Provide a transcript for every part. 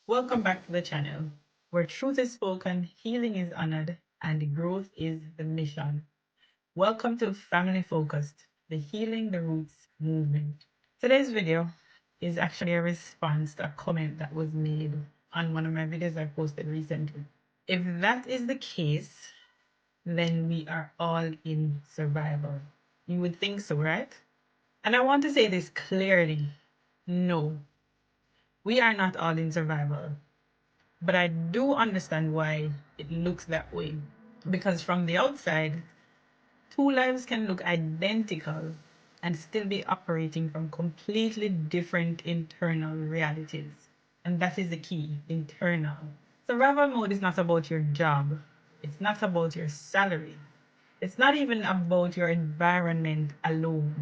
Welcome back to the channel, where truth is spoken, healing is honored, and growth is the mission. Welcome to Family Focused, the Healing the Roots movement. Today's video is actually a response to a comment that was made on one of my videos I posted recently. If that is the case, then we are all in survival. You would think so, right? And I want to say this clearly. No, we are not all in survival. But I do understand why it looks that way. Because from the outside, two lives can look identical and still be operating from completely different internal realities. And that is the key, internal. Survival mode is not about your job. It's not about your salary. It's not even about your environment alone.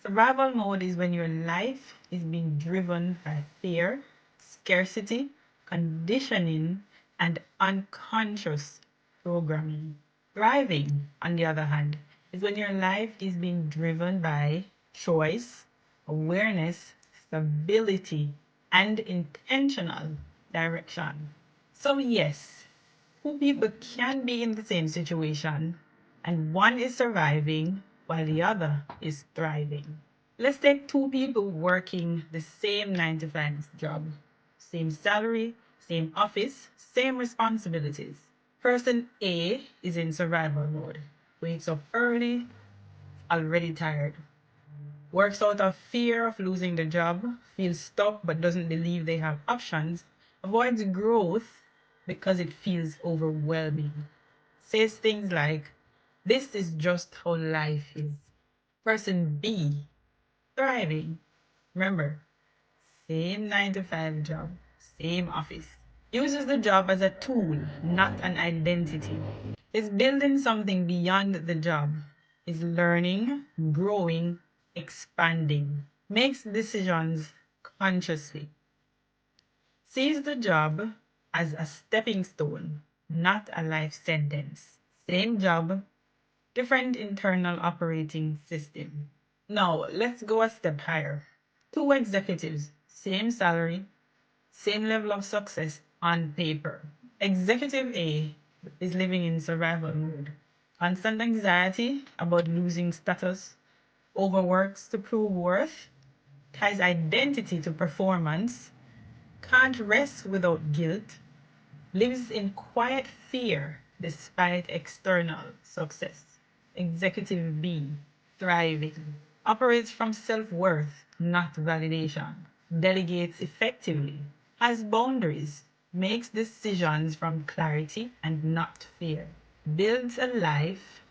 Survival mode is when your life is being driven by fear, scarcity, conditioning, and unconscious programming. Thriving, on the other hand, is when your life is being driven by choice, awareness, stability, and intentional direction. So, yes, two people can be in the same situation, and one is surviving while the other is thriving. Let's take two people working the same 9 to 5 job, same salary, same office, same responsibilities. Person A is in survival mode, wakes up early, already tired, works out of fear of losing the job, feels stuck but doesn't believe they have options, avoids growth because it feels overwhelming, says things like, "This is just how life is." Person B, thriving. Remember, same 9 to 5 job, same office. Uses the job as a tool, not an identity. Is building something beyond the job. Is learning, growing, expanding. Makes decisions consciously. Sees the job as a stepping stone, not a life sentence. Same job, different internal operating system. Now, let's go a step higher. Two executives, same salary, same level of success on paper. Executive A is living in survival mode. Constant anxiety about losing status, overworks to prove worth, ties identity to performance, can't rest without guilt, lives in quiet fear despite external success. Executive B, thriving, operates from self worth, not validation, delegates effectively, has boundaries, makes decisions from clarity and not fear, builds a life,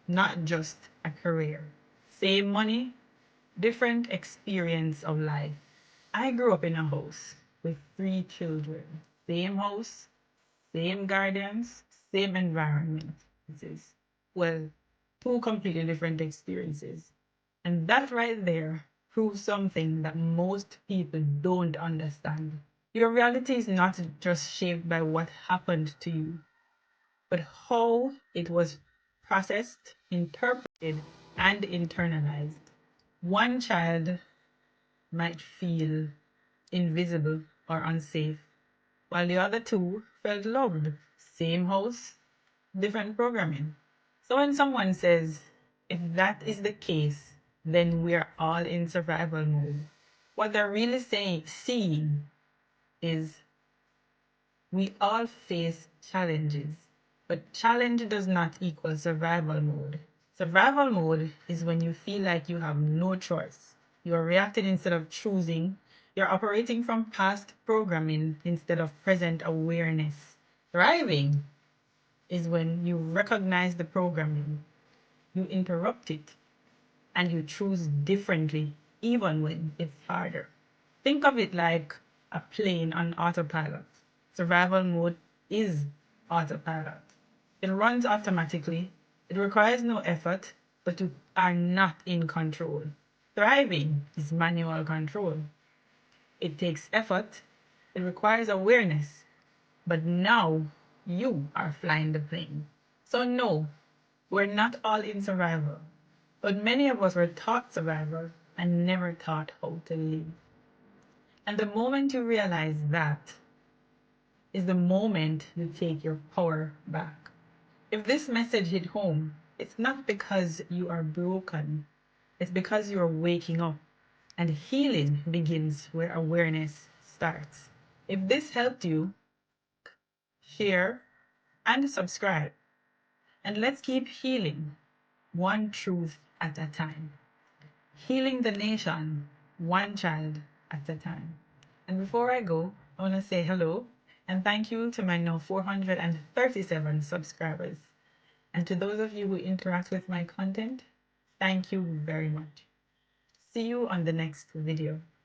not just a career. Same money, different experience of life. I grew up in a house with 3 children. Same house, same guardians, same environment. Well, two completely different experiences. And that right there proves something that most people don't understand. Your reality is not just shaped by what happened to you, but how it was processed, interpreted, and internalized. One child might feel invisible or unsafe, while the other two felt loved. Same house, different programming. So when someone says, if that is the case, then we're all in survival mode, what they're really seeing is we all face challenges, but challenge does not equal survival mode. Survival mode is when you feel like you have no choice. You are reacting instead of choosing. You're operating from past programming instead of present awareness. Thriving is when you recognize the programming, you interrupt it, and you choose differently, even when it's harder. Think of it like a plane on autopilot. Survival mode is autopilot. It runs automatically, it requires no effort, but you are not in control. Thriving is manual control. It takes effort, it requires awareness, but now you are flying the plane. So, no, we're not all in survival, but many of us were taught survival and never taught how to live. And the moment you realize that, is the moment you take your power back. If this message hit home, it's not because you are broken, it's because you are waking up. And healing begins where awareness starts. If this helped you, share and subscribe. And let's keep healing one truth at a time. Healing the nation one child at a time. And before I go, I want to say hello and thank you to my now 437 subscribers. And to those of you who interact with my content, thank you very much. See you on the next video.